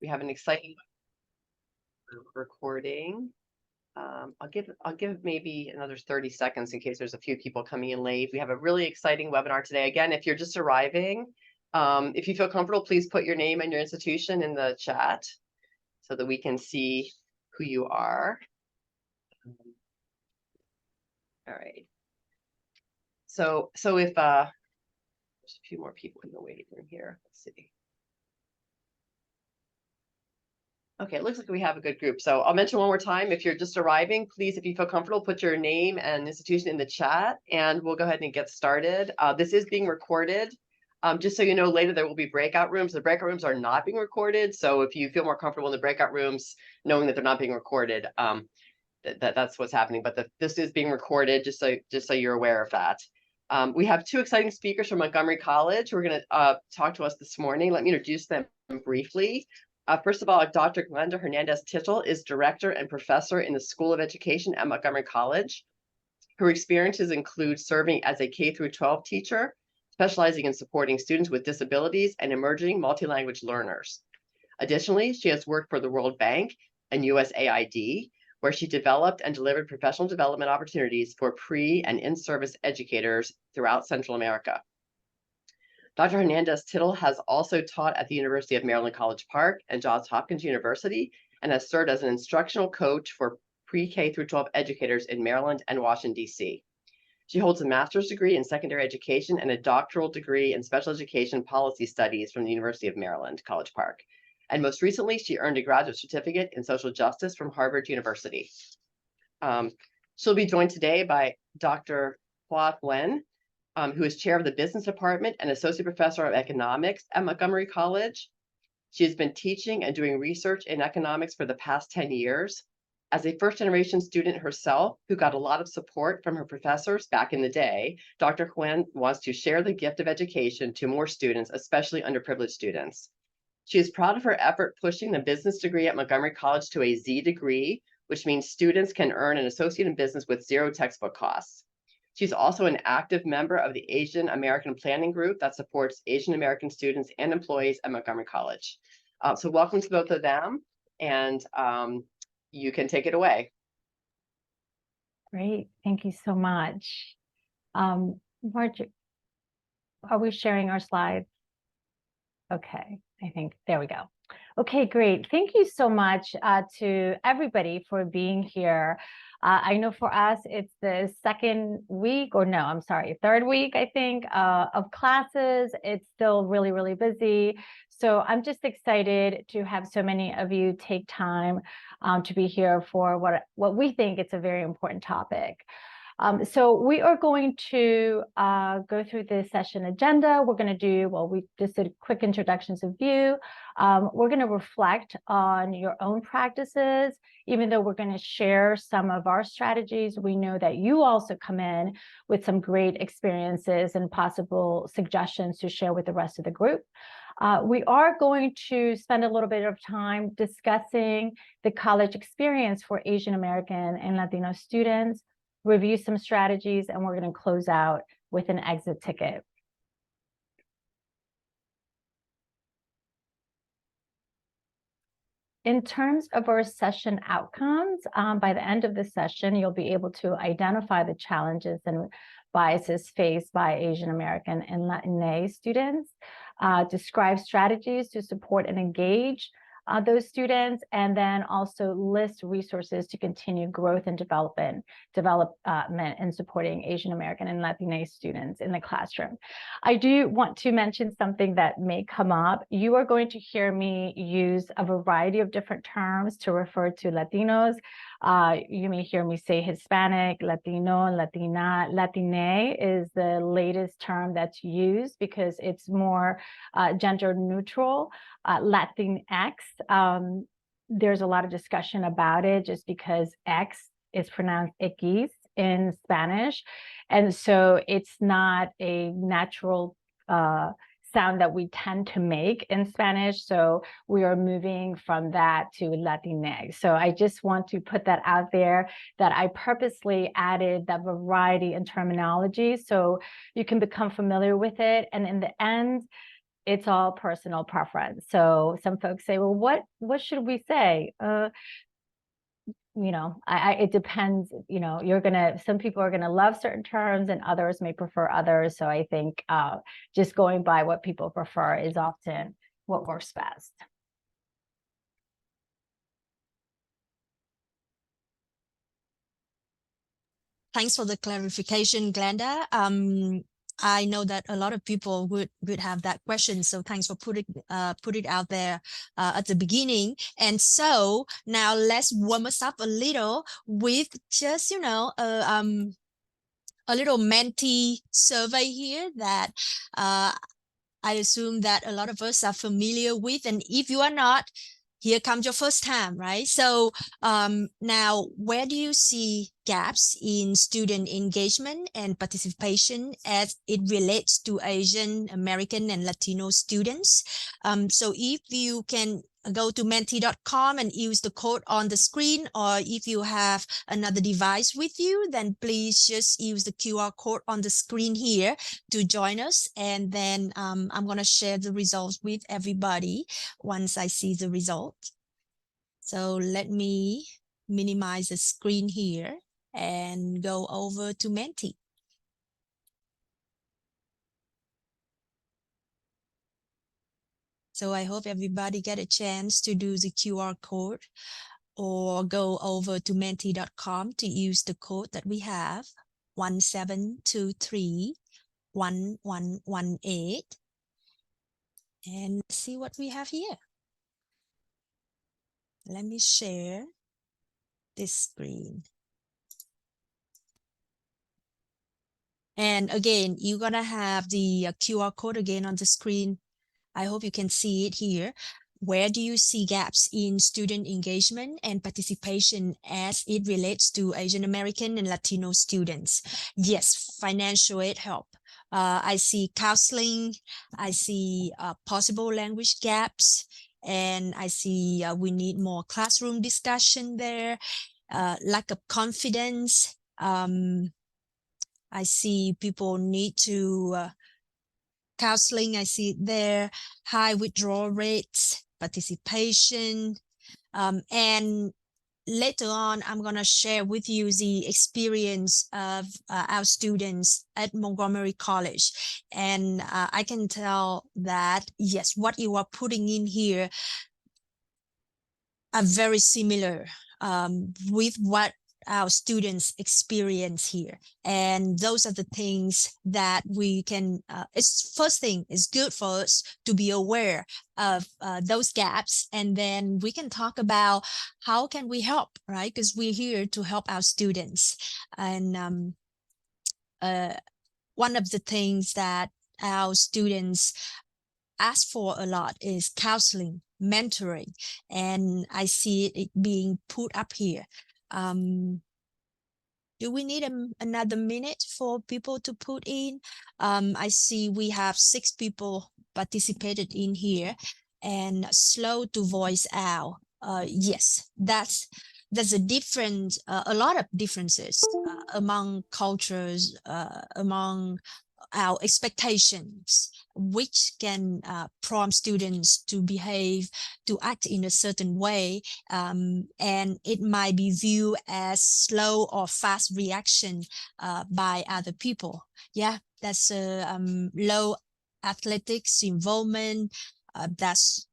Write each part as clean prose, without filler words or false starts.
We have an exciting recording. I'll give maybe another 30 seconds in case there's a few people coming in late. We have a really exciting webinar today. Again, if you're just arriving, if you feel comfortable, please put your name and your institution in the chat so that we can see who you are. All right. So if there's a few more people in the waiting room here, let's see. Okay, it looks like we have a good group. So I'll mention one more time, if you're just arriving, please, if you feel comfortable, put your name and institution in the chat, and we'll go ahead and get started. This is being recorded. Just so you know, later there will be breakout rooms. The breakout rooms are not being recorded. So if you feel more comfortable in the breakout rooms, knowing that they're not being recorded, that's what's happening. But this is being recorded, just so you're aware of that. We have two exciting speakers from Montgomery College who are going to talk to us this morning. Let me introduce them briefly. First of all, Dr. Glenda Hernandez Tittle is director and professor in the School of Education at Montgomery College. Her experiences include serving as a K-12 teacher, specializing in supporting students with disabilities and emerging multi-language learners. Additionally, she has worked for the World Bank and USAID, where she developed and delivered professional development opportunities for pre- and in-service educators throughout Central America. Dr. Hernandez Tittle has also taught at the University of Maryland College Park and Johns Hopkins University, and has served as an instructional coach for pre-K through 12 educators in Maryland and Washington, D.C. She holds a master's degree in secondary education and a doctoral degree in special education policy studies from the University of Maryland College Park. And most recently, she earned a graduate certificate in social justice from Harvard University. She'll be joined today by Dr. Nguyen, who is chair of the business department and associate professor of economics at Montgomery College. She has been teaching and doing research in economics for the past 10 years. As a first-generation student herself, who got a lot of support from her professors back in the day, Dr. Nguyen wants to share the gift of education to more students, especially underprivileged students. She is proud of her effort pushing the business degree at Montgomery College to a Z degree, which means students can earn an associate in business with zero textbook costs. She's also an active member of the Asian American Planning Group that supports Asian American students and employees at Montgomery College. So welcome to both of them, and you can take it away. Great, thank you so much. Marjorie, are we sharing our slides? Okay, I think, there we go. Okay, great. Thank you so much to everybody for being here. I know for us, it's the third week, I think, of classes. It's still really, really busy. So I'm just excited to have so many of you take time to be here for what we think it's a very important topic. So we are going to go through the session agenda. We're going to do, we just did quick introductions of you. We're going to reflect on your own practices, even though we're going to share some of our strategies. We know that you also come in with some great experiences and possible suggestions to share with the rest of the group. We are going to spend a little bit of time discussing the college experience for Asian American and Latino students, review some strategies, and we're going to close out with an exit ticket. In terms of our session outcomes, by the end of the session, you'll be able to identify the challenges and biases faced by Asian American and Latina students, describe strategies to support and engage those students, and then also list resources to continue growth and development in supporting Asian American and Latina students in the classroom. I do want to mention something that may come up. You are going to hear me use a variety of different terms to refer to Latinos. You may hear me say Hispanic, Latino, Latina. Latine is the latest term that's used because it's more gender neutral. Latinx, there's a lot of discussion about it just because X is pronounced X in Spanish. And so it's not a natural sound that we tend to make in Spanish. So we are moving from that to Latinx. So I just want to put that out there, that I purposely added that variety in terminology so you can become familiar with it. And in the end, it's all personal preference. So some folks say, well, what should we say? You know, it depends, you know, some people are gonna love certain terms and others may prefer others. So I think just going by what people prefer is often what works best. Thanks for the clarification, Glenda. I know that a lot of people would have that question, so thanks for put it out there at the beginning. And so now let's warm us up a little with just, you know, a little Menti survey here that I assume that a lot of us are familiar with, and if you are not, here comes your first time, right? So now, where do you see gaps in student engagement and participation as it relates to Asian American and Latino students? So if you can go to menti.com and use the code on the screen, or if you have another device with you, then please just use the QR code on the screen here to join us. And then I'm going to share the results with everybody once I see the result. So let me minimize the screen here and go over to Menti. So I hope everybody get a chance to do the QR code or go over to menti.com to use the code that we have, 17231118. And see what we have here. Let me share this screen. And again, you're gonna have the QR code again on the screen. I hope you can see it here. Where do you see gaps in student engagement and participation as it relates to Asian American and Latino students? Yes, financial aid help. I see counseling. I see possible language gaps. And I see we need more classroom discussion there. Lack of confidence. I see people need to counseling, I see it there, high withdrawal rates, participation, and later on, I'm going to share with you the experience of our students at Montgomery College. And I can tell that, yes, what you are putting in here are very similar with what our students experience here. And those are the things that we can, first thing, it's good for us to be aware of those gaps. And then we can talk about how can we help, right? Because we're here to help our students. And one of the things that our students ask for a lot is counseling, mentoring, and I see it being put up here. Do we need another minute for people to put in? I see we have 6 people participated in here, and slow to voice out. Yes, that's a difference, a lot of differences among cultures, among our expectations, which can prompt students to behave, to act in a certain way, and it might be viewed as slow or fast reaction by other people. Yeah, that's low athletics involvement. That's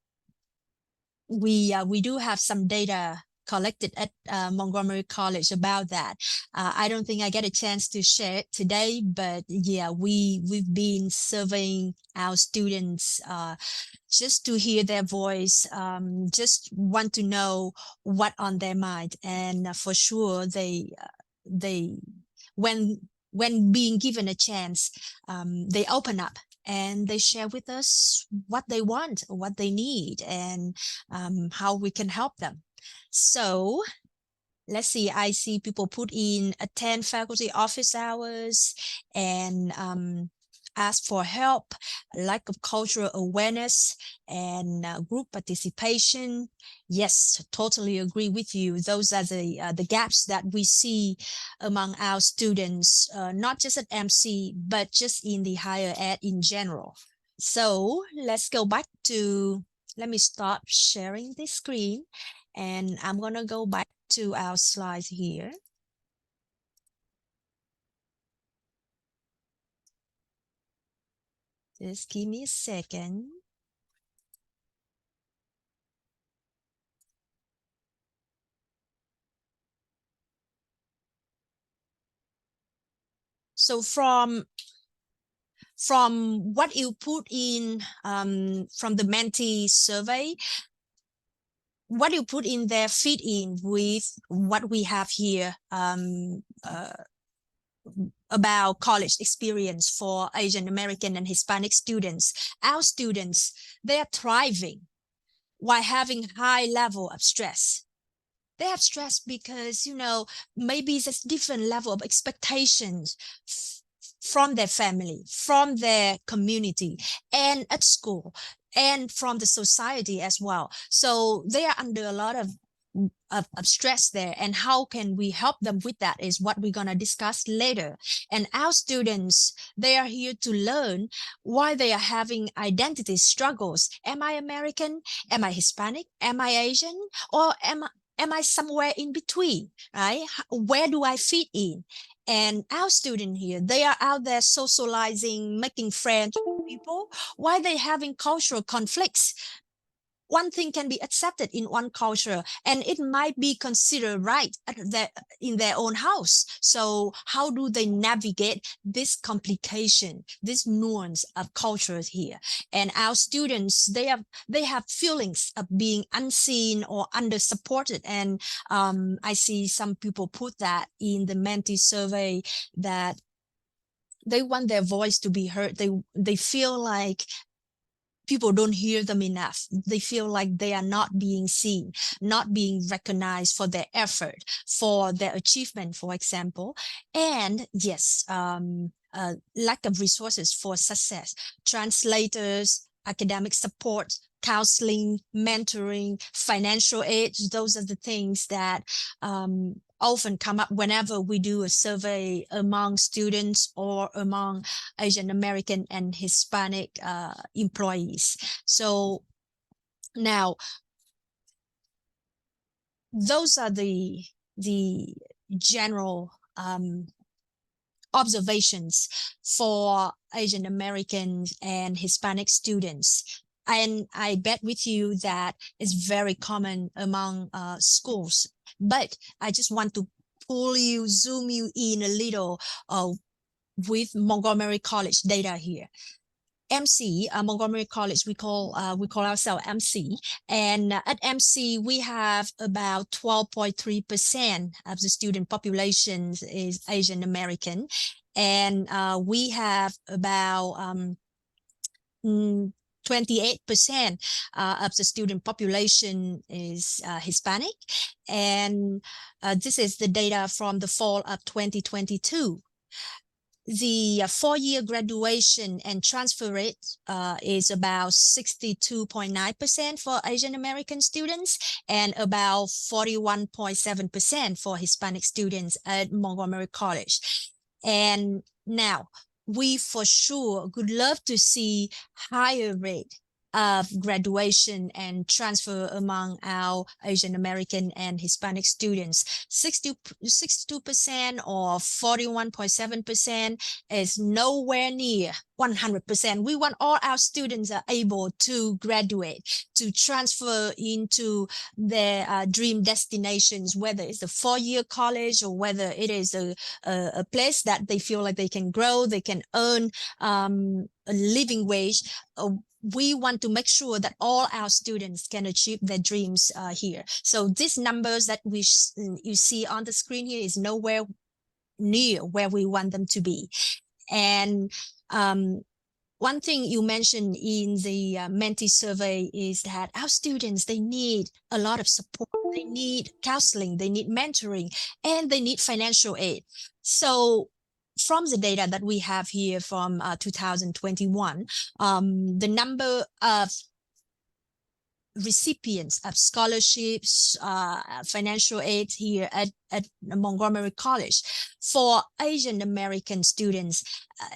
we do have some data collected at Montgomery College about that. I don't think I get a chance to share it today, but yeah, we've been surveying our students just to hear their voice, just want to know what on their mind, and for sure they when being given a chance, they open up and they share with us what they want, what they need, and how we can help them. So let's see, I see people put in attend faculty office hours and ask for help, lack of cultural awareness, and group participation. Yes, totally agree with you. Those are the gaps that we see among our students, not just at MC, but just in the higher ed in general. So let's go back to, let me stop sharing this screen, and I'm gonna go back to our slides here. Just give me a second. So from what you put in from the Menti survey, what you put in there fit in with what we have here about college experience for Asian American and Hispanic students. Our students, they are thriving while having high level of stress. They have stress because, you know, maybe it's a different level of expectations from their family, from their community, and at school, and from the society as well. So they are under a lot of stress there, and how can we help them with that is what we're going to discuss later. And our students, they are here to learn why they are having identity struggles. Am I American? Am I Hispanic? Am I Asian? Or am I somewhere in between, right? Where do I fit in? And our student here, they are out there socializing, making friends with people. Why they having cultural conflicts? One thing can be accepted in one culture, and it might be considered right in their own house. So how do they navigate this complication, this nuance of cultures here? And our students, they have feelings of being unseen or under supported. And I see some people put that in the Menti survey, that they want their voice to be heard. They feel like people don't hear them enough. They feel like they are not being seen, not being recognized for their effort, for their achievement, for example. And yes, lack of resources for success. Translators, academic support, counseling, mentoring, financial aid. Those are the things that often come up whenever we do a survey among students or among Asian American and Hispanic employees. So now, those are the general observations for Asian Americans and Hispanic students. And I bet with you that it's very common among schools. But I just want to zoom you in a little with Montgomery College data here. MC, Montgomery College, we call ourselves MC. And at MC, we have about 12.3% of the student population is Asian American. And we have about 28% of the student population is Hispanic. And this is the data from the fall of 2022. The 4-year graduation and transfer rate is about 62.9% for Asian American students and about 41.7% for Hispanic students at Montgomery College. And now, we for sure would love to see higher rate of graduation and transfer among our Asian American and Hispanic students. 62% or 41.7% is nowhere near 100%. We want all our students are able to graduate, to transfer into their dream destinations, whether it's a 4-year college or whether it is a place that they feel like they can grow, they can earn a living wage. We want to make sure that all our students can achieve their dreams here. So these numbers that you see on the screen here is nowhere near where we want them to be. And one thing you mentioned in the Menti survey is that our students, they need a lot of support. They need counseling, they need mentoring, and they need financial aid. So from the data that we have here from 2021, the number of recipients of scholarships, financial aid here at Montgomery College for Asian American students,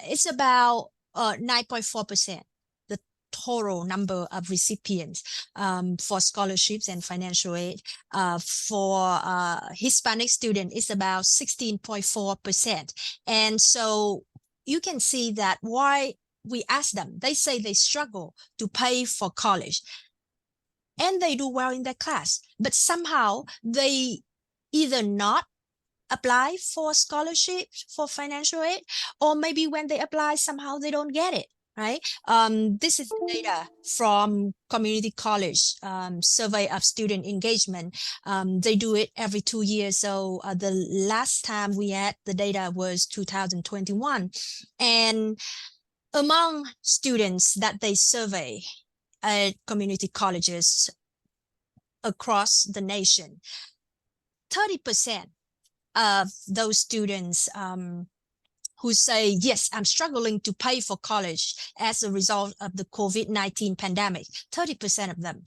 it's about 9.4%. The total number of recipients for scholarships and financial aid. For Hispanic students, it's about 16.4%. And so you can see that why we ask them, they say they struggle to pay for college and they do well in their class, but somehow they either not apply for scholarships for financial aid, or maybe when they apply, somehow they don't get it, right? This is data from Community College survey of student engagement. They do it every 2 years. So the last time we had the data was 2021. And among students that they survey at community colleges across the nation, 30% of those students who say, yes, I'm struggling to pay for college as a result of the COVID-19 pandemic, 30% of them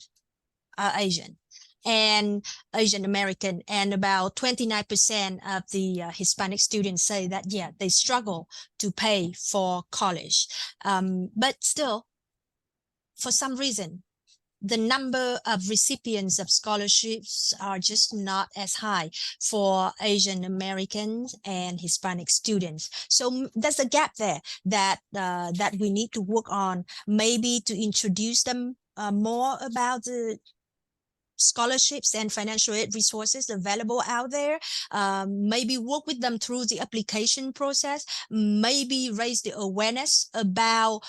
are Asian and Asian American, and about 29% of the Hispanic students say that, yeah, they struggle to pay for college. But still, for some reason, the number of recipients of scholarships are just not as high for Asian Americans and Hispanic students. So there's a gap there that that we need to work on, maybe to introduce them more about the scholarships and financial aid resources available out there, maybe work with them through the application process, maybe raise the awareness about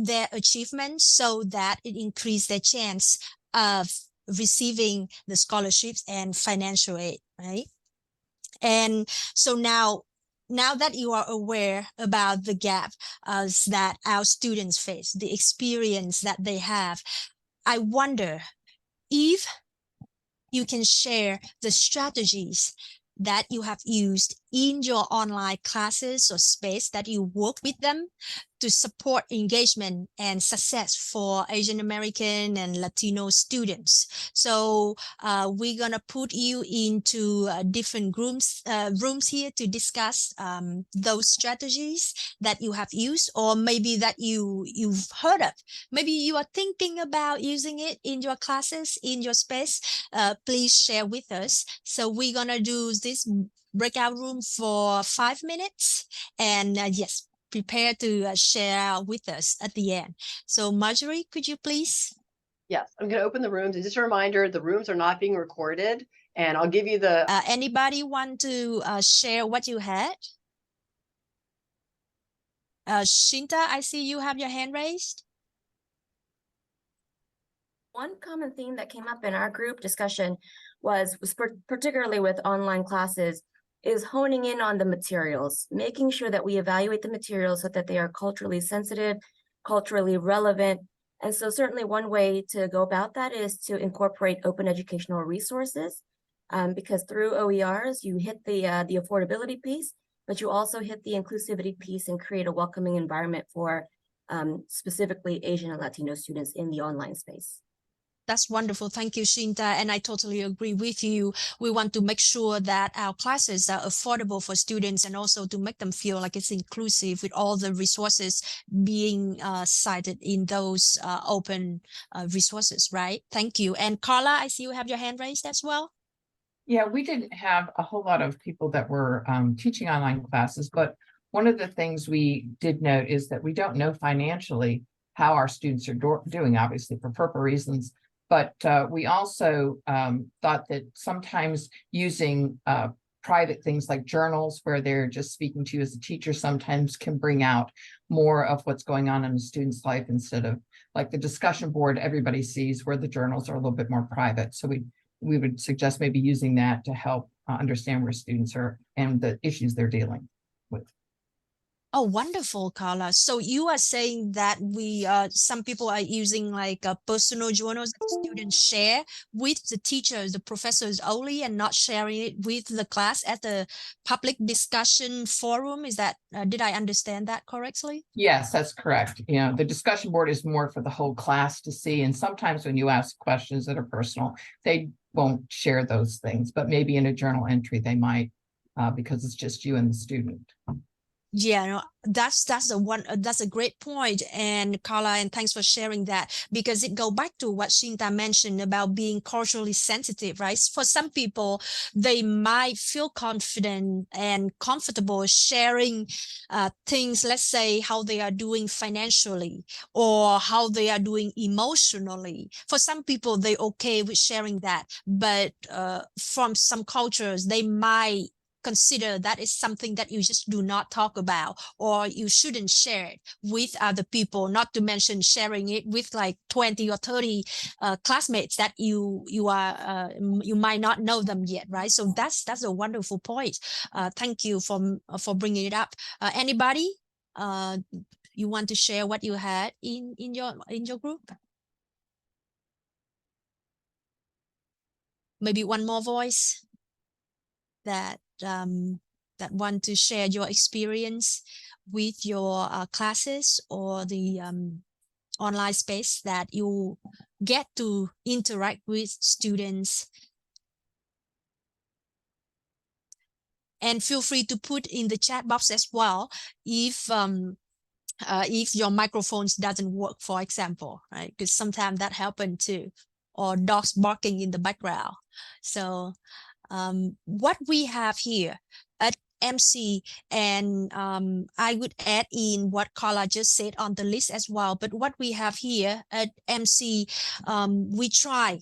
their achievements so that it increases their chance of receiving the scholarships and financial aid, right? And so now that you are aware about the gap that our students face, the experience that they have, I wonder if you can share the strategies that you have used in your online classes or space that you work with them to support engagement and success for Asian American and Latino students. So we're gonna put you into different rooms here to discuss those strategies that you have used, or maybe that you've heard of. Maybe you are thinking about using it in your classes, in your space. Please share with us. So we're gonna do this breakout room for 5 minutes, and yes, prepare to share with us at the end. So Marjorie, could you please? Yes, I'm going to open the rooms. And just a reminder, the rooms are not being recorded. And I'll give you the... Anybody want to share what you had? Shinta, I see you have your hand raised. One common theme that came up in our group discussion was particularly with online classes, is honing in on the materials, making sure that we evaluate the materials so that they are culturally sensitive, culturally relevant. And so certainly one way to go about that is to incorporate open educational resources, because through OERs, you hit the affordability piece, but you also hit the inclusivity piece and create a welcoming environment for specifically Asian and Latino students in the online space. That's wonderful. Thank you, Shinta. And I totally agree with you. We want to make sure that our classes are affordable for students and also to make them feel like it's inclusive with all the resources being cited in those open resources, right? Thank you. And Carla, I see you have your hand raised as well. Yeah, we didn't have a whole lot of people that were teaching online classes, but one of the things we did note is that we don't know financially how our students are doing, obviously for purpose reasons. But we also thought that sometimes using private things like journals where they're just speaking to you as a teacher sometimes can bring out more of what's going on in a student's life instead of like the discussion board everybody sees, where the journals are a little bit more private. So we would suggest maybe using that to help understand where students are and the issues they're dealing with. Oh, wonderful, Carla. So you are saying that some people are using like personal journals that students share with the teachers, the professors only, and not sharing it with the class at the public discussion forum. Is that, did I understand that correctly? Yes, that's correct. You know, the discussion board is more for the whole class to see. And sometimes when you ask questions that are personal, they won't share those things, but maybe in a journal entry, they might, because it's just you and the student. Yeah, no, that's a great point, and Carla, and thanks for sharing that, because it go back to what Shinta mentioned about being culturally sensitive, right? For some people, they might feel confident and comfortable sharing things, let's say how they are doing financially or how they are doing emotionally. For some people, they okay with sharing that, but from some cultures, they might consider that is something that you just do not talk about, or you shouldn't share it with other people, not to mention sharing it with like 20 or 30 classmates that you might not know them yet, right? So that's a wonderful point. Thank you for bringing it up. Anybody you want to share what you had in your group? Maybe one more voice that that want to share your experience with your classes or the online space that you get to interact with students. And feel free to put in the chat box as well if your microphones doesn't work, for example, right? Because sometimes that happens too, or dogs barking in the background. So what we have here at MC, and I would add in what Carla just said on the list as well, but what we have here at MC, we try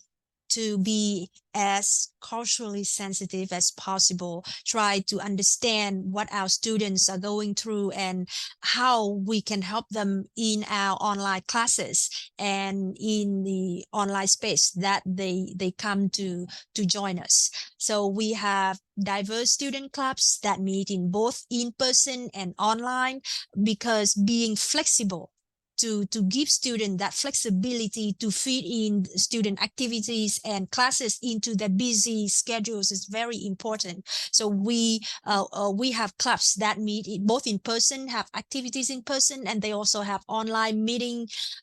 to be as culturally sensitive as possible, try to understand what our students are going through and how we can help them in our online classes and in the online space that they come to join us. So we have diverse student clubs that meet in both in-person and online, because being flexible to give students that flexibility to fit in student activities and classes into their busy schedules is very important. So we have clubs that meet both in person, have activities in person, and they also have online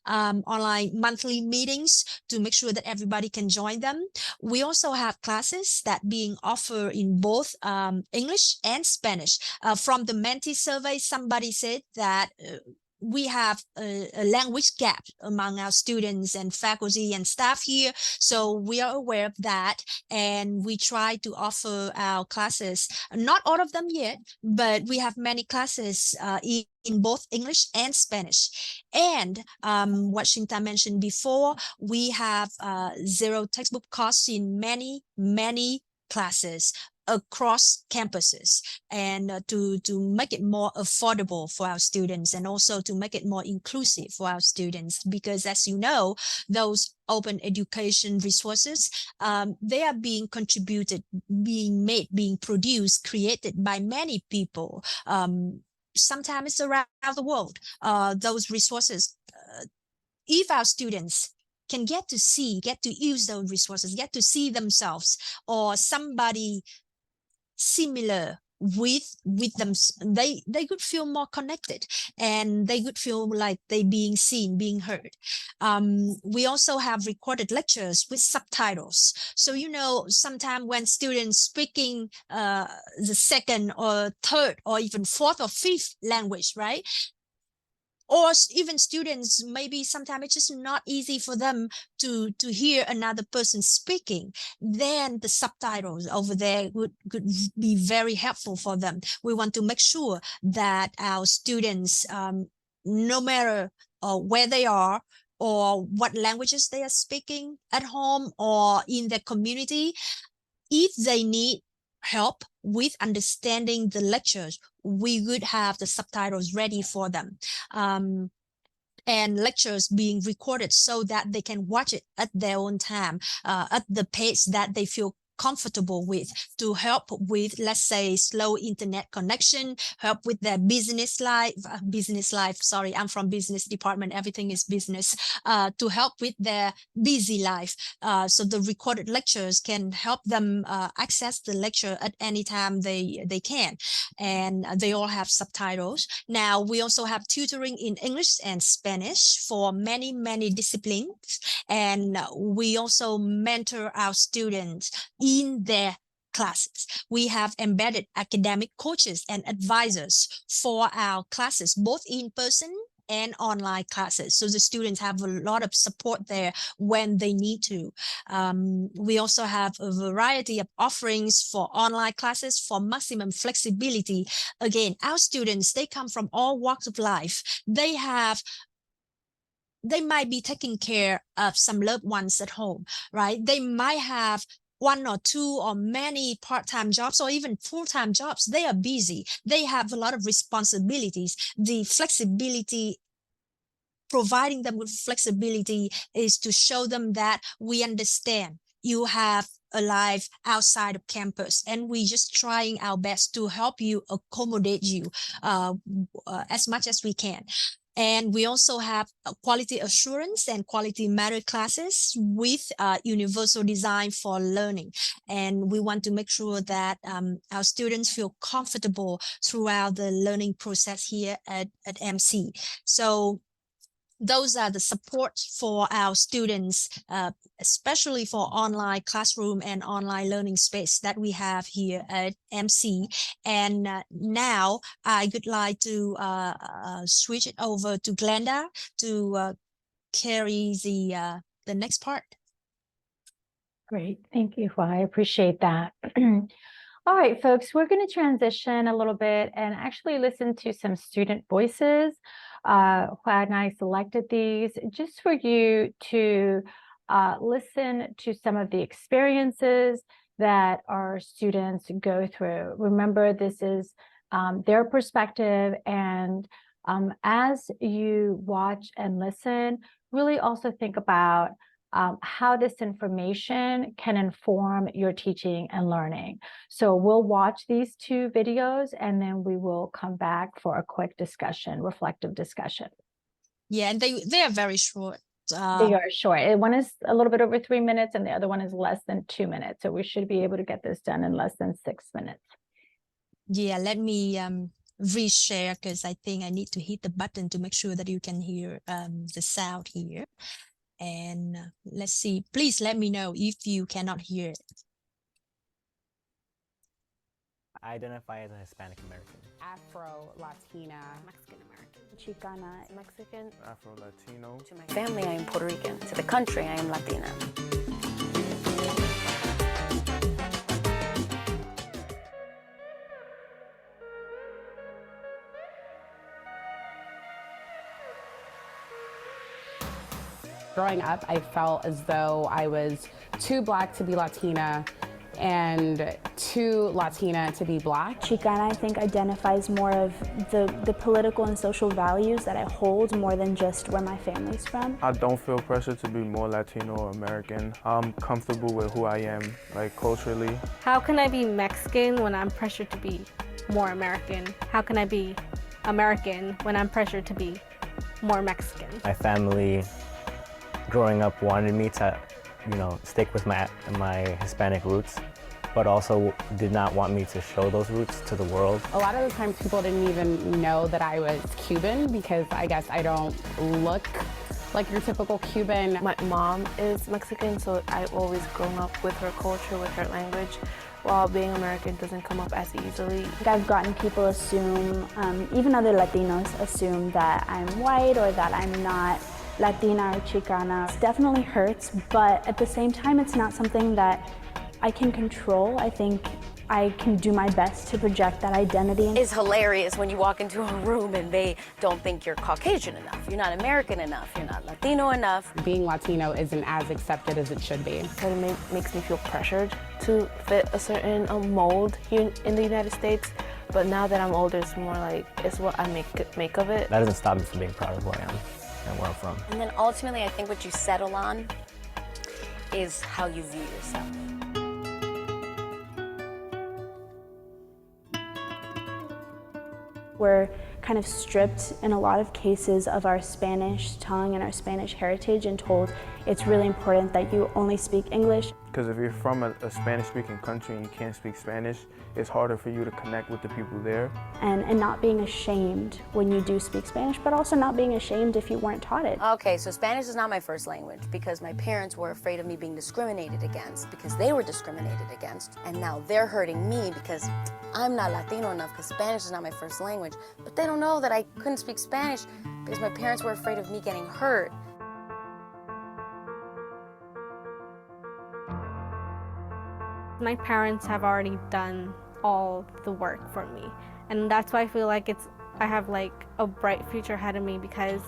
online monthly meetings to make sure that everybody can join them. We also have classes that being offered in both English and Spanish. From the Menti survey, somebody said that we have a language gap among our students and faculty and staff here. So we are aware of that, and we try to offer our classes, not all of them yet, but we have many classes in both English and Spanish. And what Shinta mentioned before, we have zero textbook costs in many classes across campuses, and to make it more affordable for our students, and also to make it more inclusive for our students, because as you know, those open education resources, they are being contributed, being made, being produced, created by many people. Sometimes around the world. Those resources, if our students can get to use those resources, get to see themselves or somebody similar with them, they could feel more connected, and they could feel like they being seen, being heard. We also have recorded lectures with subtitles, so you know, sometimes when students speaking the second or third or even fourth or fifth language, right, or even students, maybe sometimes it's just not easy for them to hear another person speaking, then the subtitles over there could be very helpful for them. We want to make sure that our students, no matter where they are or what languages they are speaking at home or in their community, if they need help with understanding the lectures, we would have the subtitles ready for them. And lectures being recorded so that they can watch it at their own time, at the pace that they feel comfortable with, to help with, let's say, slow internet connection, help with their business life, sorry, I'm from business department, everything is business, to help with their busy life. So the recorded lectures can help them access the lecture at any time they can, and they all have subtitles. Now we also have tutoring in English and Spanish for many disciplines, and we also mentor our students in their classes. We have embedded academic coaches and advisors for our classes, both in person and online classes. So the students have a lot of support there when they need to. We also have a variety of offerings for online classes for maximum flexibility. Again, our students, they come from all walks of life. They might be taking care of some loved ones at home, right? They might have one or two or many part-time jobs or even full-time jobs. They are busy. They have a lot of responsibilities. The flexibility, providing them with flexibility, is to show them that we understand you have a life outside of campus, and we just trying our best to help you, accommodate you as much as we can. And we also have quality assurance and quality matter classes with universal design for learning. And we want to make sure that our students feel comfortable throughout the learning process here at MC. So those are the support for our students, especially for online classroom and online learning space that we have here at MC. And now I would like to switch it over to Glenda to carry the next part. Great, thank you. Well, I appreciate that. All right, folks, we're going to transition a little bit and actually listen to some student voices. When I selected these just for you to listen to some of the experiences that our students go through. Remember, this is their perspective, and as you watch and listen, really also think about how this information can inform your teaching and learning. So we'll watch these two videos and then we will come back for a quick discussion, reflective discussion. Yeah, and they are very short. They are short. One is a little bit over 3 minutes and the other one is less than 2 minutes. So we should be able to get this done in less than 6 minutes. Yeah, let me reshare, because I think I need to hit the button to make sure that you can hear the sound here. And let's see, please let me know if you cannot hear it. I identify as a Hispanic American. Afro-Latina. Mexican-American. Chicana. Mexican. Afro-Latino. To my family, I am Puerto Rican. To the country, I am Latina. Growing up, I felt as though I was too Black to be Latina and too Latina to be Black. Chicana, I think, identifies more of the political and social values that I hold more than just where my family's from. I don't feel pressure to be more Latino or American. I'm comfortable with who I am, like culturally. How can I be Mexican when I'm pressured to be more American? How can I be American when I'm pressured to be more Mexican? My family growing up wanted me to, stick with my Hispanic roots, but also did not want me to show those roots to the world. A lot of the times people didn't even know that I was Cuban because I guess I don't look like your typical Cuban. My mom is Mexican, so I've always grown up with her culture, with her language, while being American doesn't come up as easily. I've gotten people assume, even other Latinos assume that I'm white or that I'm not Latina or Chicana. It definitely hurts, but at the same time, it's not something that I can control. I think I can do my best to project that identity. It's hilarious when you walk into a room and they don't think you're Caucasian enough, you're not American enough, you're not Latino enough. Being Latino isn't as accepted as it should be. It kind of makes me feel pressured to fit a certain mold here in the United States. But now that I'm older, it's more like, it's what I make of it. That doesn't stop me from being proud of who I am and where I'm from. And then ultimately, I think what you settle on is how you view yourself. We're kind of stripped in a lot of cases of our Spanish tongue and our Spanish heritage and told it's really important that you only speak English. Because if you're from a Spanish-speaking country and you can't speak Spanish, it's harder for you to connect with the people there. And not being ashamed when you do speak Spanish, but also not being ashamed if you weren't taught it. Okay, so Spanish is not my first language because my parents were afraid of me being discriminated against because they were discriminated against. And now they're hurting me because I'm not Latino enough because Spanish is not my first language. But they don't know that I couldn't speak Spanish because my parents were afraid of me getting hurt. My parents have already done all the work for me, and that's why I feel like I have like a bright future ahead of me because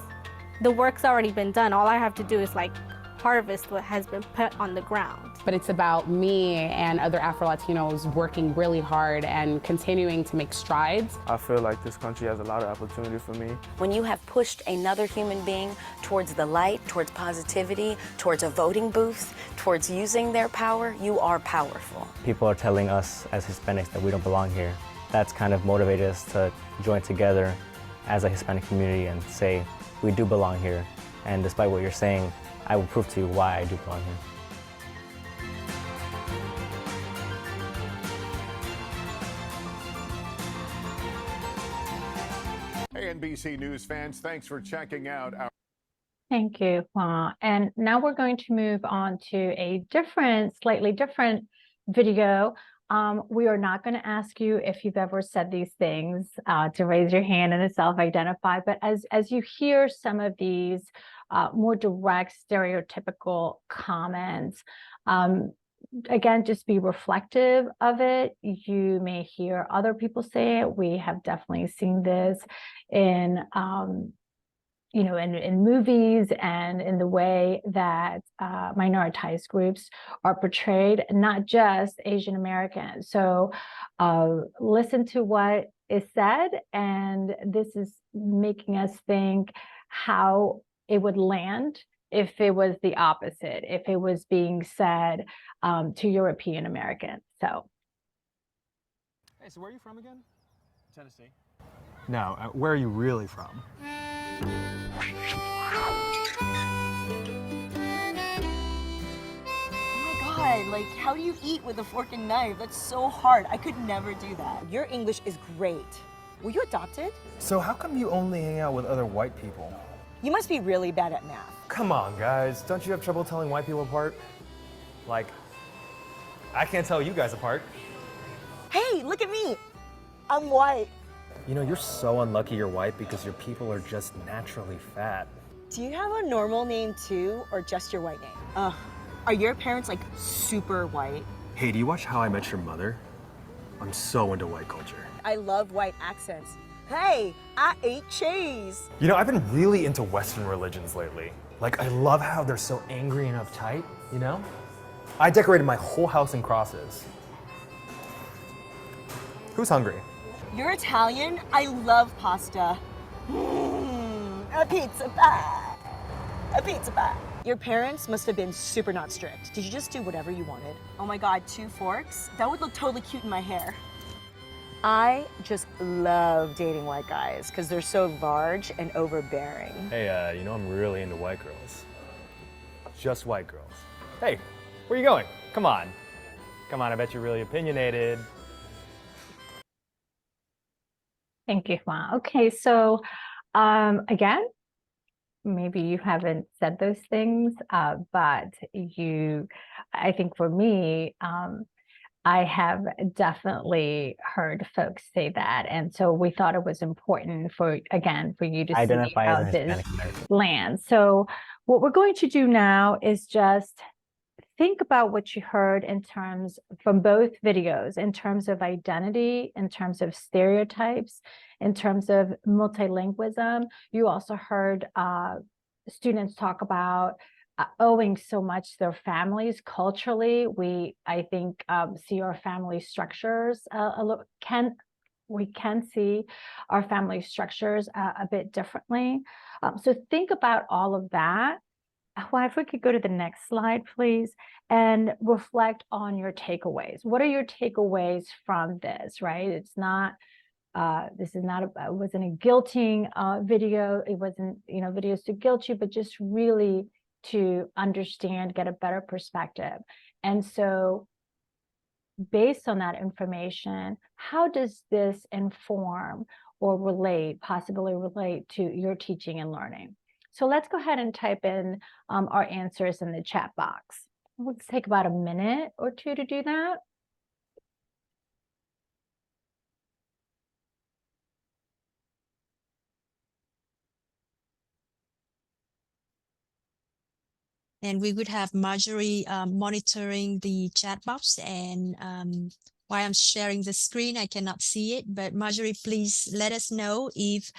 the work's already been done. All I have to do is like harvest what has been put on the ground. But it's about me and other Afro-Latinos working really hard and continuing to make strides. I feel like this country has a lot of opportunity for me. When you have pushed another human being towards the light, towards positivity, towards a voting booth, towards using their power, you are powerful. People are telling us as Hispanics that we don't belong here. That's kind of motivated us to join together as a Hispanic community and say, we do belong here. And despite what you're saying, I will prove to you why I do belong here. Hey, NBC News fans, thanks for checking out our... Thank you, Juan. And now we're going to move on to a slightly different video. We are not going to ask you if you've ever said these things to raise your hand and to self-identify, but as you hear some of these more direct, stereotypical comments, again, just be reflective of it. You may hear other people say it. We have definitely seen this in in movies and in the way that minoritized groups are portrayed, not just Asian Americans. So listen to what is said, and this is making us think how it would land if it was the opposite, if it was being said to European Americans. So. Hey, so where are you from again? Tennessee. No, where are you really from? God, like, how do you eat with a fork and knife? That's so hard. I could never do that. Your English is great. Were you adopted? So how come you only hang out with other white people? You must be really bad at math. Come on, guys. Don't you have trouble telling white people apart? Like, I can't tell you guys apart. Hey, look at me. I'm white. You know, you're so unlucky you're white because your people are just naturally fat. Do you have a normal name too, or just your white name? Are your parents like super white? Hey, do you watch How I Met Your Mother? I'm so into white culture. I love white accents. Hey, I ate cheese. You know, I've been really into Western religions lately. Like, I love how they're so angry and uptight, you know? I decorated my whole house in crosses. Who's hungry? You're Italian? I love pasta. A pizza pie. A pizza pie. Your parents must have been super not strict. Did you just do whatever you wanted? Oh my God, 2 forks? That would look totally cute in my hair. I just love dating white guys because they're so large and overbearing. Hey, you know I'm really into white girls. Just white girls. Hey, where are you going? Come on. Come on, I bet you're really opinionated. Thank you, Juan. Okay, so again, maybe you haven't said those things, but I think for me, I have definitely heard folks say that. And so we thought it was important for you to see how this lands. So what we're going to do now is just think about what you heard in terms from both videos, in terms of identity, in terms of stereotypes, in terms of multilingualism. You also heard students talk about owing so much to their families culturally. I think, see our family structures we can see our family structures a bit differently. So think about all of that. Well, if we could go to the next slide, please, and reflect on your takeaways. What are your takeaways from this, right? It's not This is not it wasn't a guilting video. It wasn't, videos to guilt you, but just really to understand, get a better perspective. And so based on that information, how does this inform or possibly relate to your teaching and learning? So let's go ahead and type in our answers in the chat box. Let's take about a minute or two to do that. And we would have Marjorie monitoring the chat box. And while I'm sharing the screen, I cannot see it. But Marjorie, please let us know if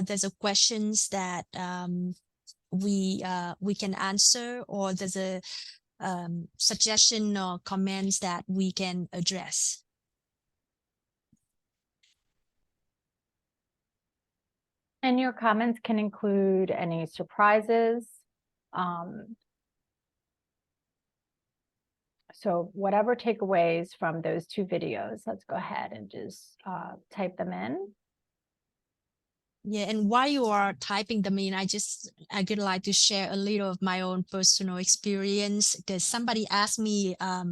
there's a questions that we can answer, or there's a suggestion or comments that we can address. And your comments can include any surprises. So whatever takeaways from those two videos, let's go ahead and just type them in. Yeah, and while you are typing them in, I could like to share a little of my own personal experience, because somebody asked me a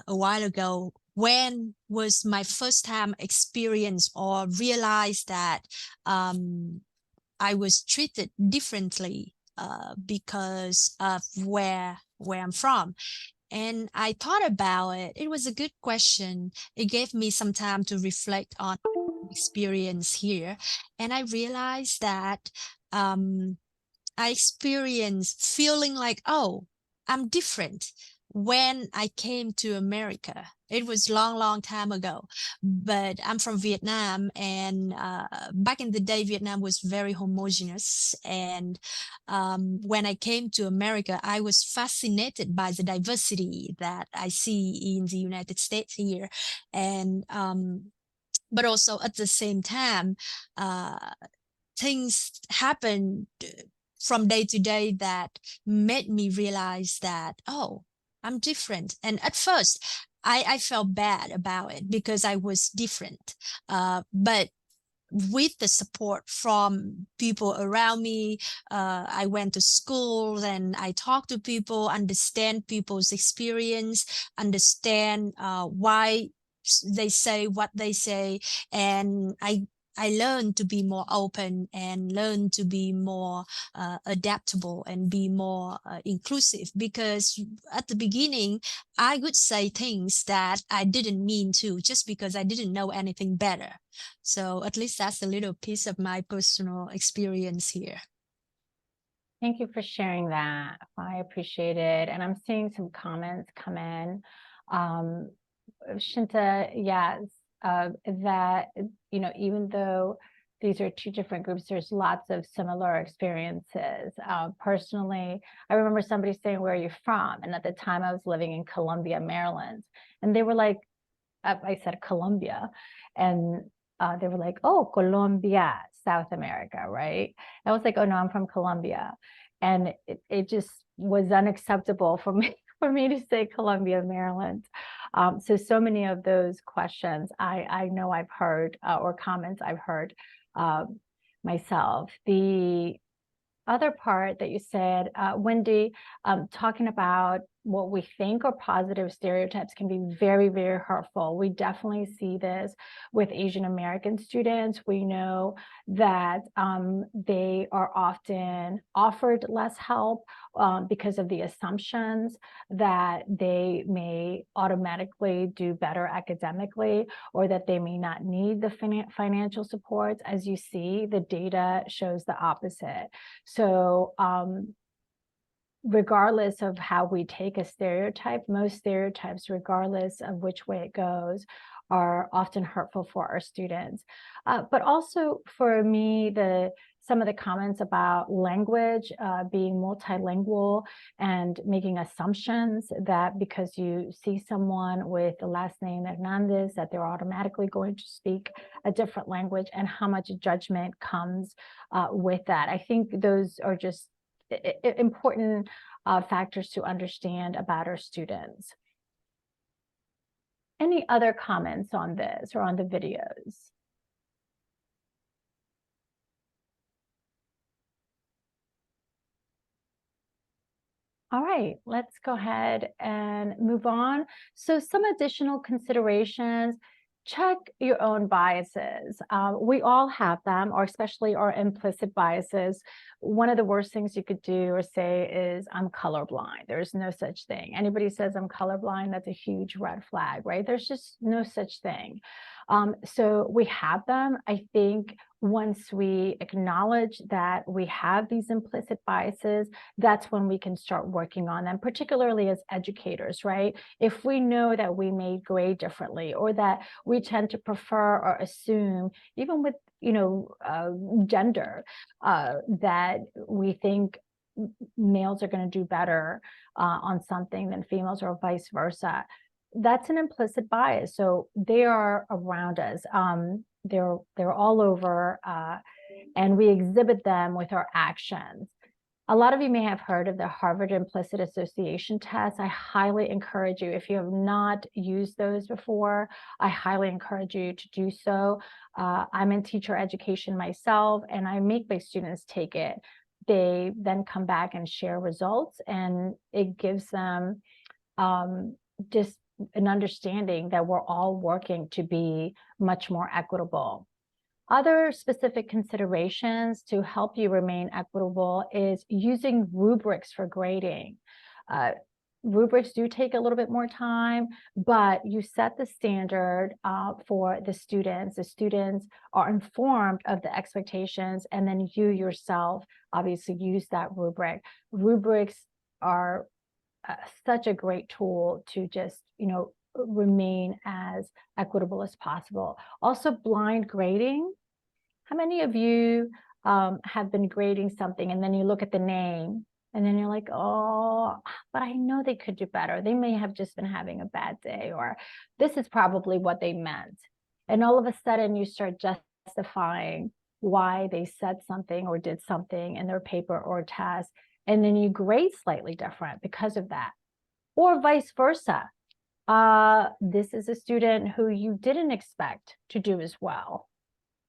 while ago, when was my first time experience or realized that I was treated differently because of where I'm from. And I thought about it. It was a good question. It gave me some time to reflect on experience here. And I realized that I experienced feeling like, oh, I'm different when I came to America. It was long time ago, but I'm from Vietnam, and back in the day, Vietnam was very homogeneous. And when I came to America, I was fascinated by the diversity that I see in the United States here. And but also at the same time, things happened from day to day that made me realize that, oh, I'm different. And at first, I felt bad about it because I was different. But with the support from people around me, I went to school and I talked to people, understand people's experience, understand why they say what they say. And I learned to be more open and learn to be more adaptable and be more inclusive, because at the beginning, I would say things that I didn't mean to, just because I didn't know anything better. So at least that's a little piece of my personal experience here. Thank you for sharing that. I appreciate it. And I'm seeing some comments come in. Shinta, yes. That, even though these are two different groups, there's lots of similar experiences. Personally, I remember somebody saying, where are you from? And at the time I was living in Columbia, Maryland. And they were like, I said Columbia. And they were like, oh, Colombia, South America, right? I was like, oh no, I'm from Colombia. And it just was unacceptable for me to say Columbia, Maryland. So many of those questions I know I've heard, or comments I've heard myself. The other part that you said, Wendy, talking about what we think are positive stereotypes can be very, very hurtful. We definitely see this with Asian American students. We know that they are often offered less help because of the assumptions that they may automatically do better academically, or that they may not need the financial supports. As you see, the data shows the opposite. So regardless of how we take a stereotype, most stereotypes, regardless of which way it goes, are often hurtful for our students. But also for me, some of the comments about language, being multilingual and making assumptions that because you see someone with the last name Hernandez, that they're automatically going to speak a different language, and how much judgment comes with that. I think those are just important factors to understand about our students. Any other comments on this or on the videos? All right, let's go ahead and move on. So some additional considerations. Check your own biases. We all have them, or especially our implicit biases. One of the worst things you could do or say is, I'm colorblind. There's no such thing. Anybody says I'm colorblind, that's a huge red flag, right? There's just no such thing. So we have them. I think once we acknowledge that we have these implicit biases, that's when we can start working on them, particularly as educators, right? If we know that we may grade differently, or that we tend to prefer or assume, even with, gender, that we think males are going to do better on something than females, or vice versa. That's an implicit bias. So they are around us. They're all over, and we exhibit them with our actions. A lot of you may have heard of the Harvard Implicit Association test. I highly encourage you, if you have not used those before, I highly encourage you to do so. I'm in teacher education myself, and I make my students take it. They then come back and share results, and it gives them just an understanding that we're all working to be much more equitable. Other specific considerations to help you remain equitable is using rubrics for grading. Rubrics do take a little bit more time, but you set the standard for the students. The students are informed of the expectations, and then you yourself obviously use that rubric. Rubrics are such a great tool to just, remain as equitable as possible. Also, blind grading. How many of you have been grading something and then you look at the name and then you're like, oh, but I know they could do better. They may have just been having a bad day, or this is probably what they meant. And all of a sudden you start justifying why they said something or did something in their paper or test. And then you grade slightly different because of that. Or vice versa. This is a student who you didn't expect to do as well.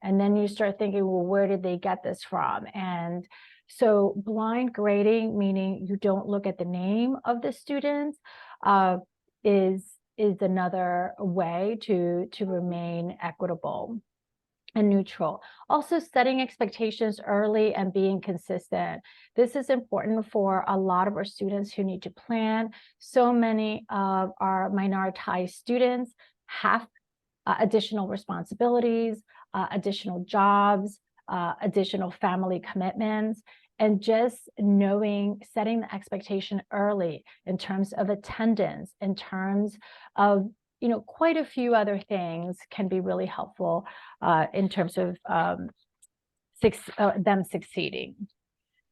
And then you start thinking, well, where did they get this from? And so blind grading, meaning you don't look at the name of the students, is another way to remain equitable and neutral. Also, setting expectations early and being consistent. This is important for a lot of our students who need to plan. So many of our minoritized students have additional responsibilities, additional jobs, additional family commitments, and just knowing, setting the expectation early in terms of attendance, in terms of quite a few other things can be really helpful in terms of them succeeding.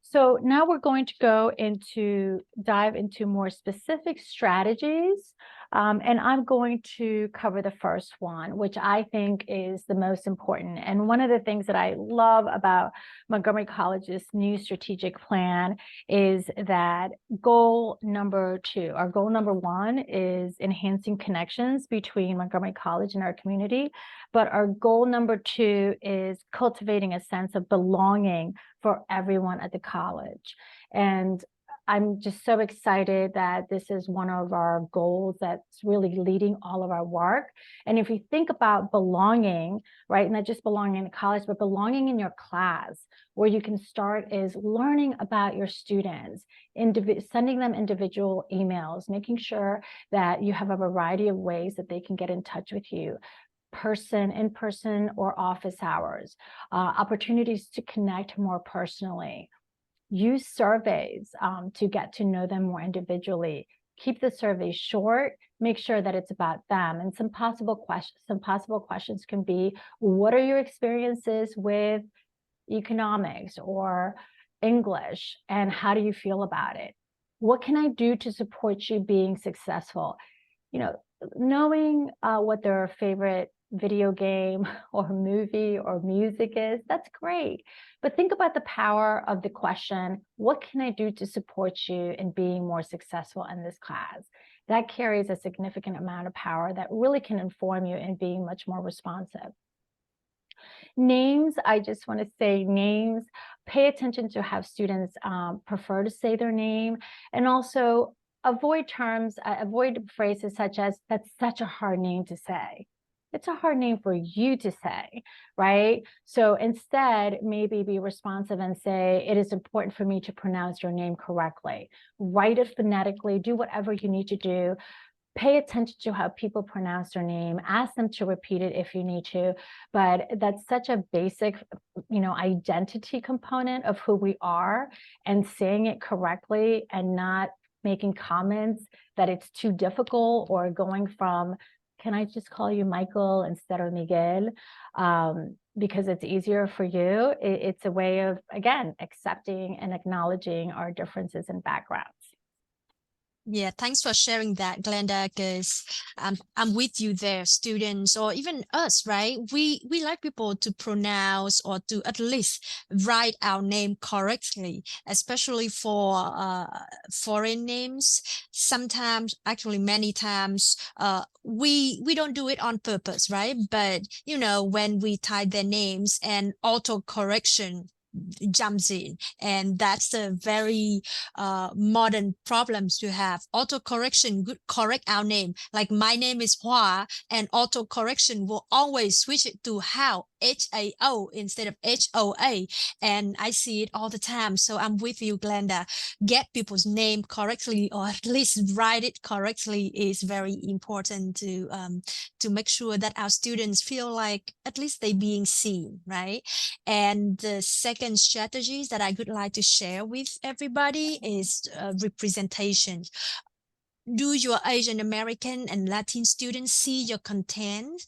So now we're going to dive into more specific strategies. And I'm going to cover the first one, which I think is the most important. And one of the things that I love about Montgomery College's new strategic plan is that goal number 2, or goal number 1, is enhancing connections between Montgomery College and our community. But our goal number 2 is cultivating a sense of belonging for everyone at the college. And I'm just so excited that this is one of our goals that's really leading all of our work. And if you think about belonging, right, not just belonging in college, but belonging in your class, where you can start is learning about your students, sending them individual emails, making sure that you have a variety of ways that they can get in touch with you. In person or office hours, opportunities to connect more personally. Use surveys to get to know them more individually. Keep the surveys short. Make sure that it's about them. And some possible questions can be, what are your experiences with economics or English, and how do you feel about it? What can I do to support you being successful? Knowing what their favorite video game or movie or music is, that's great. But think about the power of the question, what can I do to support you in being more successful in this class? That carries a significant amount of power that really can inform you in being much more responsive. Names, I just want to say names, pay attention to how students prefer to say their name, and also avoid phrases such as, that's such a hard name to say. It's a hard name for you to say, right? So instead, maybe be responsive and say, it is important for me to pronounce your name correctly. Write it phonetically, do whatever you need to do. Pay attention to how people pronounce their name, ask them to repeat it if you need to, but that's such a basic, identity component of who we are, and saying it correctly and not making comments that it's too difficult, or going from, can I just call you Michael instead of Miguel? Because it's easier for you. It's a way of, again, accepting and acknowledging our differences in backgrounds. Yeah, thanks for sharing that, Glenda, because I'm with you there, students, or even us, right? We like people to pronounce or to at least write our name correctly, especially for foreign names. Sometimes, actually many times, we don't do it on purpose, right? But, when we type their names and autocorrection jumps in, and that's a very modern problems to have. Autocorrection could correct our name, like my name is Hoa, and autocorrection will always switch it to Hao, H-A-O instead of H-O-A, and I see it all the time. So I'm with you, Glenda. Get people's name correctly, or at least write it correctly, is very important to make sure that our students feel like at least they're being seen, right? And the second strategies that I would like to share with everybody is representation. Do your Asian American and Latin students see your content?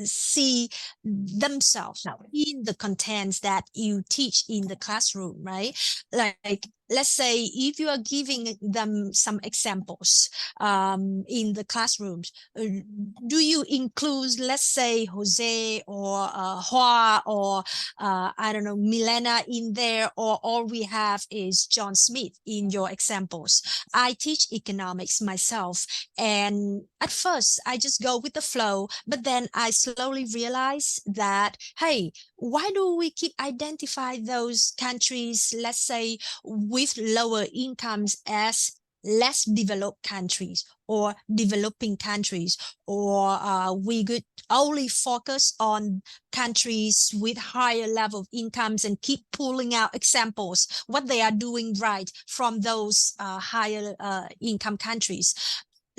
See themselves in the contents that you teach in the classroom, right? Like, let's say if you are giving them some examples in the classrooms, do you include, let's say, Jose or Hoa or I don't know, Milena in there, or all we have is John Smith in your examples? I teach economics myself, and at first I just go with the flow, but then I slowly realize that, hey, why do we keep identifying those countries, let's say, with lower incomes as less developed countries or developing countries, or we could only focus on countries with higher level of incomes and keep pulling out examples, what they are doing right from those higher income countries.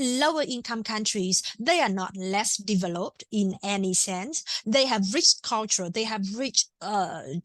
Lower income countries, they are not less developed in any sense. They have rich culture, they have rich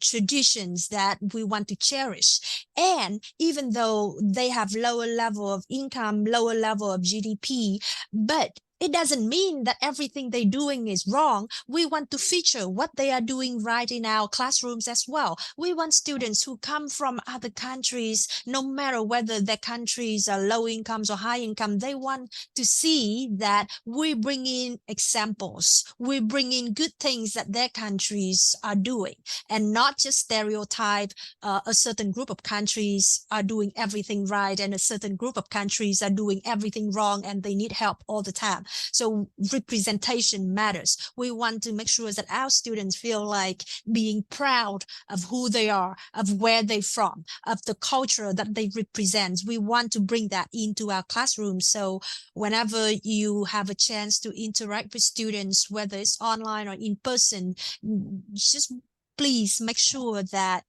traditions that we want to cherish. And even though they have lower level of income, lower level of GDP, but it doesn't mean that everything they're doing is wrong. We want to feature what they are doing right in our classrooms as well. We want students who come from other countries, no matter whether their countries are low incomes or high income, they want to see that we bring in examples, we bring in good things that their countries are doing, and not just stereotype a certain group of countries are doing everything right and a certain group of countries are doing everything wrong and they need help all the time. So representation matters. We want to make sure that our students feel like being proud of who they are, of where they're from, of the culture that they represent. We want to bring that into our classrooms. So whenever you have a chance to interact with students, whether it's online or in person, just please make sure that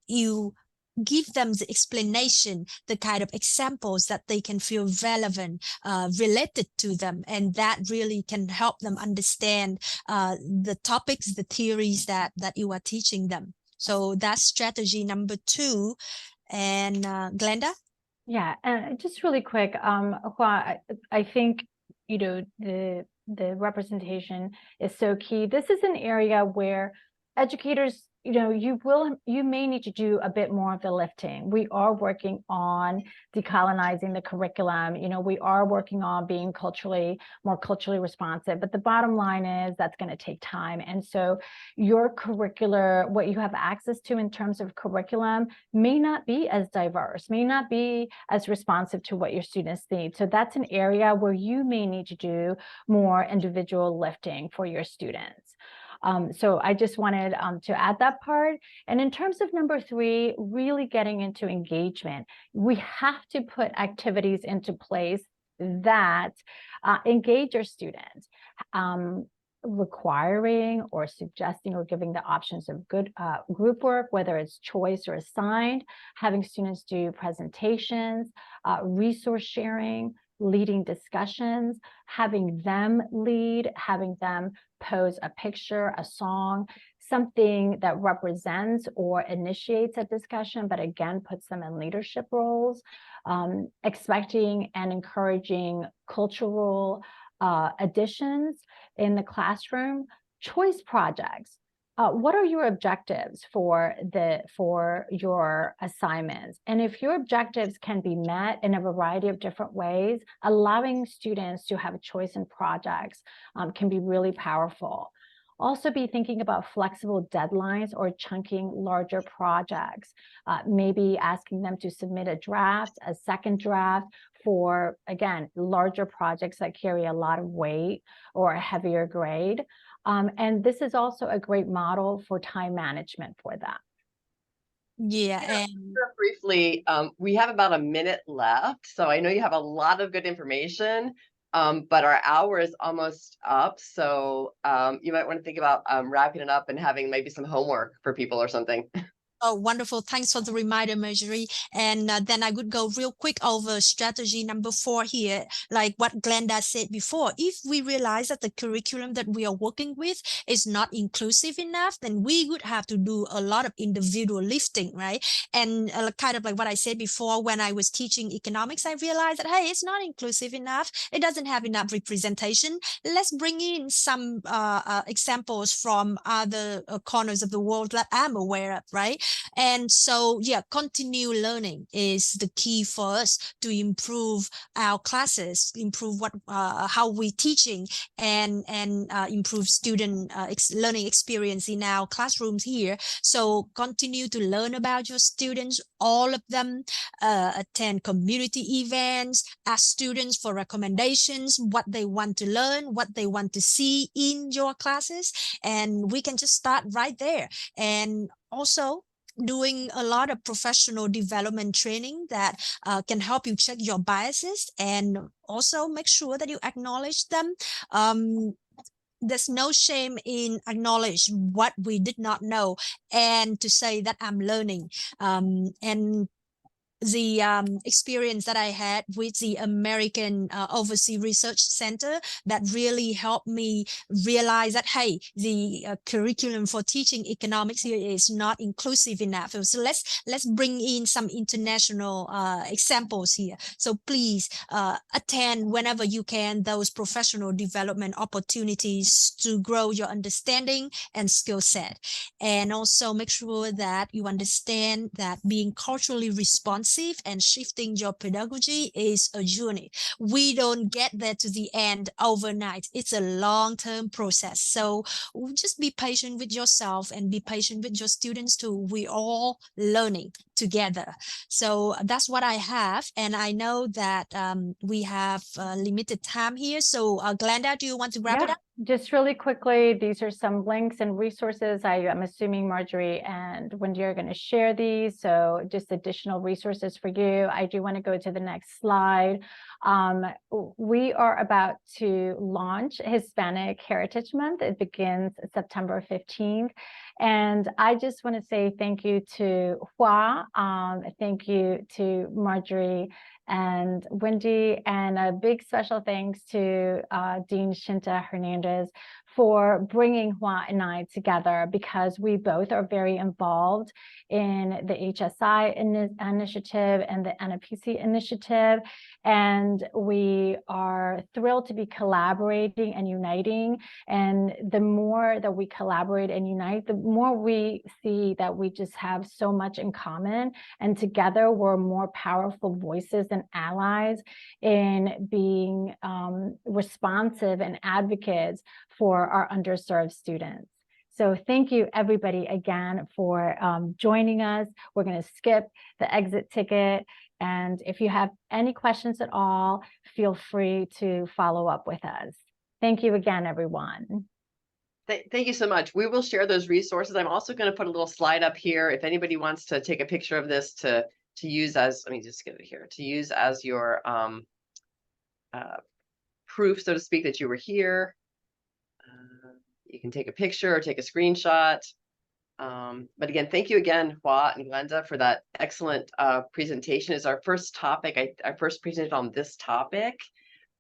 you give them the explanation, the kind of examples that they can feel relevant, related to them, and that really can help them understand the topics, the theories that you are teaching them. So that's strategy number 2. And Glenda? Yeah, and just really quick, I think, the representation is so key. This is an area where educators, you may need to do a bit more of the lifting. We are working on decolonizing the curriculum. We are working on being more culturally responsive, but the bottom line is that's going to take time. And so your curricular, what you have access to in terms of curriculum may not be as diverse, may not be as responsive to what your students need. So that's an area where you may need to do more individual lifting for your students. So I just wanted to add that part. And in terms of number 3, really getting into engagement, we have to put activities into place that engage your students. Requiring or suggesting or giving the options of good group work, whether it's choice or assigned, having students do presentations, resource sharing, leading discussions, having them lead, having them pose a picture, a song, something that represents or initiates a discussion, but again, puts them in leadership roles, expecting and encouraging cultural additions in the classroom, choice projects. What are your objectives for your assignments? And if your objectives can be met in a variety of different ways, allowing students to have a choice in projects can be really powerful. Also be thinking about flexible deadlines or chunking larger projects, maybe asking them to submit a draft, a second draft for, again, larger projects that carry a lot of weight or a heavier grade. And this is also a great model for time management for that. Yeah, and briefly, we have about a minute left. So I know you have a lot of good information. But our hour is almost up. So you might want to think about wrapping it up and having maybe some homework for people or something. Oh, wonderful. Thanks for the reminder, Marjorie. And then I would go real quick over strategy number 4 here, like what Glenda said before. If we realize that the curriculum that we are working with is not inclusive enough, then we would have to do a lot of individual lifting, right? And kind of like what I said before, when I was teaching economics, I realized that, hey, it's not inclusive enough. It doesn't have enough representation. Let's bring in some examples from other corners of the world that I'm aware of, right? And so, yeah, continue learning is the key for us to improve our classes, improve how we're teaching, and improve student learning experience in our classrooms here. So continue to learn about your students, all of them, attend community events, ask students for recommendations, what they want to learn, what they want to see in your classes, and we can just start right there. And also doing a lot of professional development training that can help you check your biases and also make sure that you acknowledge them. There's no shame in acknowledge what we did not know and to say that I'm learning. And the experience that I had with the American Overseas Research Center that really helped me realize that, hey, the curriculum for teaching economics here is not inclusive enough. So let's bring in some international examples here. So please attend whenever you can those professional development opportunities to grow your understanding and skill set. And also make sure that you understand that being culturally responsive and shifting your pedagogy is a journey. We don't get there to the end overnight. It's a long-term process. So just be patient with yourself and be patient with your students too. We're all learning together. So that's what I have. And I know that we have limited time here. So Glenda, do you want to wrap it up? Just really quickly, these are some links and resources. I'm assuming Marjorie and Wendy are going to share these. So just additional resources for you. I do want to go to the next slide. We are about to launch Hispanic Heritage Month. It begins September 15th. And I just want to say thank you to Hua, thank you to Marjorie and Wendy, and a big special thanks to Dean Shinta Hernandez for bringing Hua and I together, because we both are very involved in the HSI initiative and the NAPC initiative. And we are thrilled to be collaborating and uniting. And the more that we collaborate and unite, the more we see that we just have so much in common. And together we're more powerful voices and allies in being responsive and advocates for our underserved students. So thank you everybody again for joining us. We're going to skip the exit ticket. And if you have any questions at all, feel free to follow up with us. Thank you again, everyone. Thank you so much. We will share those resources. I'm also going to put a little slide up here. If anybody wants to take a picture of this to use as, let me just get it here, to use as your proof, so to speak, that you were here. You can take a picture or take a screenshot. But again, thank you again, Hua and Glenda, for that excellent presentation. It's our first topic. I first presented on this topic,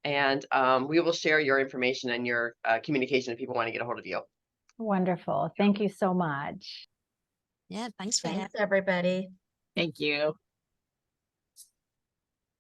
and we will share your information and your communication if people want to get a hold of you. Wonderful. Thank you so much. Yeah, thanks for Thanks, everybody. Thank you.